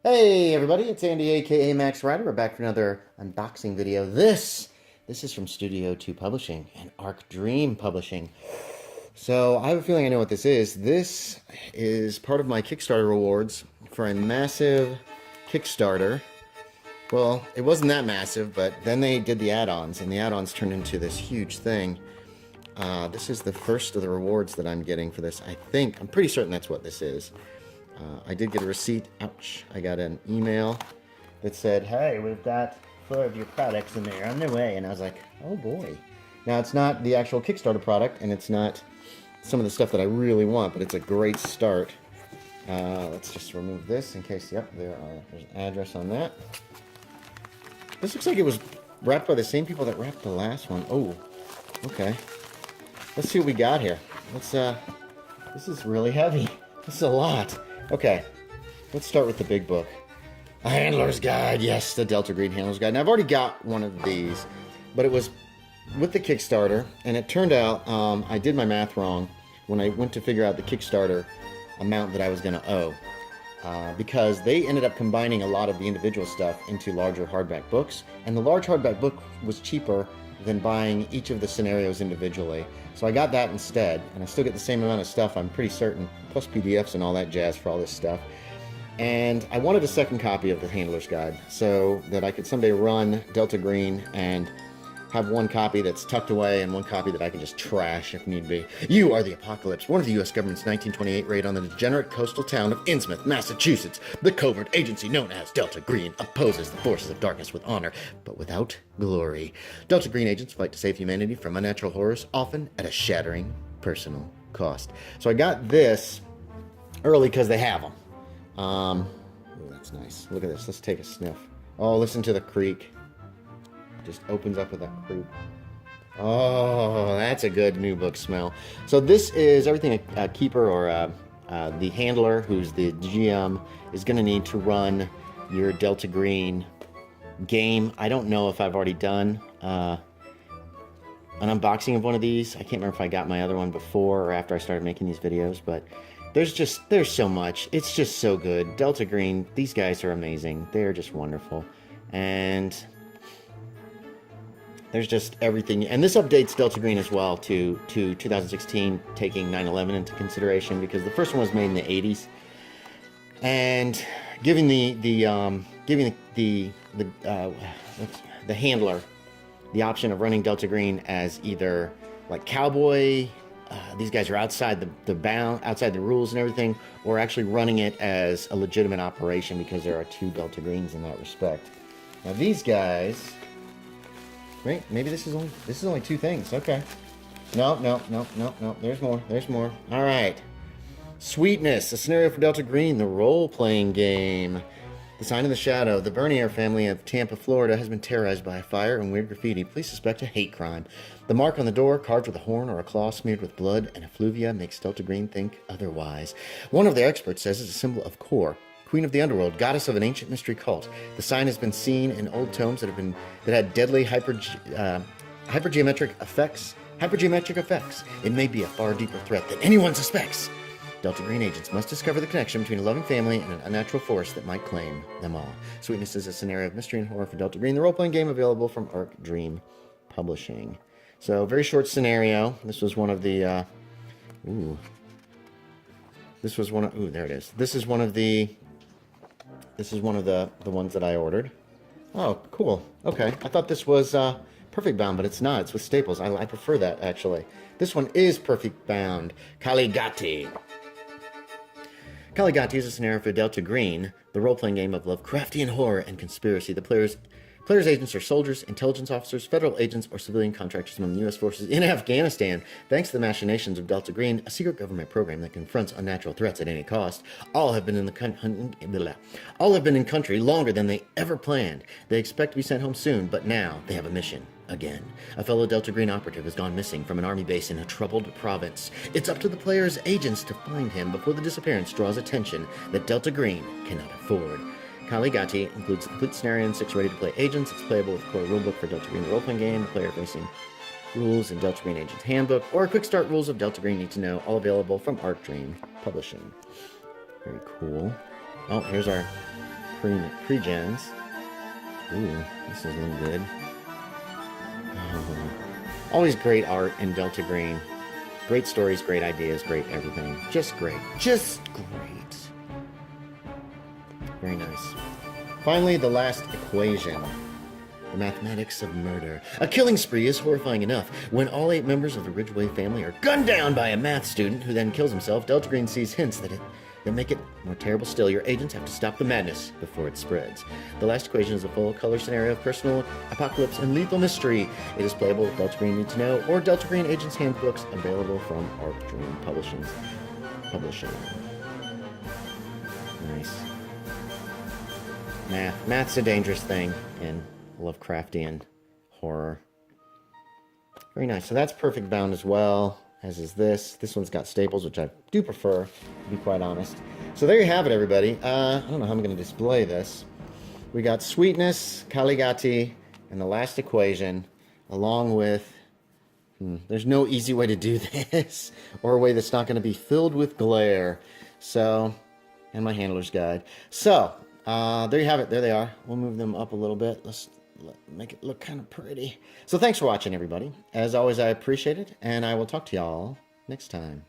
Hey everybody, it's Andy aka Max Rider. We're back for another unboxing video. This is from Studio 2 Publishing and Arc Dream Publishing. So I have a feeling I know what this is. This is part of my Kickstarter rewards for a massive Kickstarter. Well, it wasn't that massive, but then they did the add-ons, and the add-ons turned into this huge thing. This is the first of the rewards that I'm getting for this. I'm pretty certain that's what this is. I did get a receipt. Ouch. I got an email that said, hey, we've got 4 of your products and they're on their way. And I was like, oh boy. Now, it's not the actual Kickstarter product, and it's not some of the stuff that I really want, but it's a great start. Let's just remove this in case, yep, there's an address on that. This looks like it was wrapped by the same people that wrapped the last one. Oh, okay. Let's see what we got here. This is really heavy. This is a lot. Okay, let's start with the big book. A Handler's Guide. Yes, the Delta Green Handler's Guide. And I've already got one of these, but it was with the Kickstarter, and it turned out I did my math wrong when I went to figure out the Kickstarter amount that I was going to owe. Because they ended up combining a lot of the individual stuff into larger hardback books, and the large hardback book was cheaper than buying each of the scenarios individually. So I got that instead, and I still get the same amount of stuff, I'm pretty certain, plus PDFs and all that jazz for all this stuff. And I wanted a second copy of the Handler's Guide so that I could someday run Delta Green and have one copy that's tucked away and one copy that I can just trash if need be. You Are the Apocalypse, one of the U.S. government's 1928 raid on the degenerate coastal town of Innsmouth, Massachusetts. The covert agency known as Delta Green opposes the forces of darkness with honor, but without glory. Delta Green agents fight to save humanity from unnatural horrors, often at a shattering personal cost. So I got this early because they have them. Ooh, that's nice. Look at this. Let's take a sniff. Oh, listen to the creak. Just opens up with that creep. Oh, that's a good new book smell. So this is everything a keeper or the handler, who's the GM, is going to need to run your Delta Green game. I don't know if I've already done an unboxing of one of these. I can't remember if I got my other one before or after I started making these videos, but there's so much. It's just so good. Delta Green, these guys are amazing. They're just wonderful. And there's just everything, and this updates Delta Green as well to 2016, taking 9/11 into consideration, because the first one was made in the 80s, and giving the handler the option of running Delta Green as either like cowboy. These guys are outside outside the rules and everything, or actually running it as a legitimate operation, because there are 2 Delta Greens in that respect. Now these guys. Wait, maybe this is only 2 things. Okay. No. There's more. All right. Sweetness, a scenario for Delta Green, the role-playing game. The Sign of the Shadow. The Bernier family of Tampa, Florida, has been terrorized by a fire and weird graffiti. Police suspect a hate crime. The mark on the door, carved with a horn or a claw smeared with blood and effluvia, makes Delta Green think otherwise. One of their experts says it's a symbol of Kor, Queen of the Underworld, goddess of an ancient mystery cult. The sign has been seen in old tomes that had deadly hypergeometric effects. It may be a far deeper threat than anyone suspects. Delta Green agents must discover the connection between a loving family and an unnatural force that might claim them all. Sweetness is a scenario of mystery and horror for Delta Green, the role-playing game available from Arc Dream Publishing. So, very short scenario. This was one of the there it is. This is one of the ones that I ordered. Oh, cool. Okay. I thought this was perfect bound, but it's not. It's with staples. I prefer that, actually. This one is perfect bound. Ghati. Ghati is a scenario for Delta Green, the role-playing game of Lovecraftian horror and conspiracy. The player's agents are soldiers, intelligence officers, federal agents, or civilian contractors among the U.S. forces in Afghanistan. Thanks to the machinations of Delta Green, a secret government program that confronts unnatural threats at any cost, all have been in country longer than they ever planned. They expect to be sent home soon, but now they have a mission. Again, a fellow Delta Green operative has gone missing from an army base in a troubled province. It's up to the player's agents to find him before the disappearance draws attention that Delta Green cannot afford. Ghati includes a complete scenario and 6 ready-to-play agents. It's playable with a core rulebook for Delta Green role-playing game, player-facing rules in Delta Green Agent's Handbook, or a quick start rules of Delta Green Need to Know, all available from Arc Dream Publishing. Very cool. Oh, here's our pre-gens. Ooh, this is looking good. Oh, always great art in Delta Green. Great stories, great ideas, great everything. Just great. Just great. Very nice. Finally, the last equation. The mathematics of murder. A killing spree is horrifying enough. When all 8 members of the Ridgway family are gunned down by a math student who then kills himself, Delta Green sees hints that make it more terrible still. Your agents have to stop the madness before it spreads. The last equation is a full-color scenario of personal apocalypse and lethal mystery. It is playable with Delta Green Need to Know or Delta Green Agents Handbooks, available from Arc Dream Publishing. Nice. Math's a dangerous thing in Lovecraftian horror. Very nice. So that's perfect bound as well, as is this. This one's got staples, which I do prefer, to be quite honest. So there you have it, everybody. I don't know how I'm going to display this. We got Sweetness, Ghati, and the last equation, along with... there's no easy way to do this, or a way that's not going to be filled with glare. So, and my handler's guide. So, there you have it. There they are. We'll move them up a little bit. Let's make it look kind of pretty. So thanks for watching, everybody. As always, I appreciate it, and I will talk to y'all next time.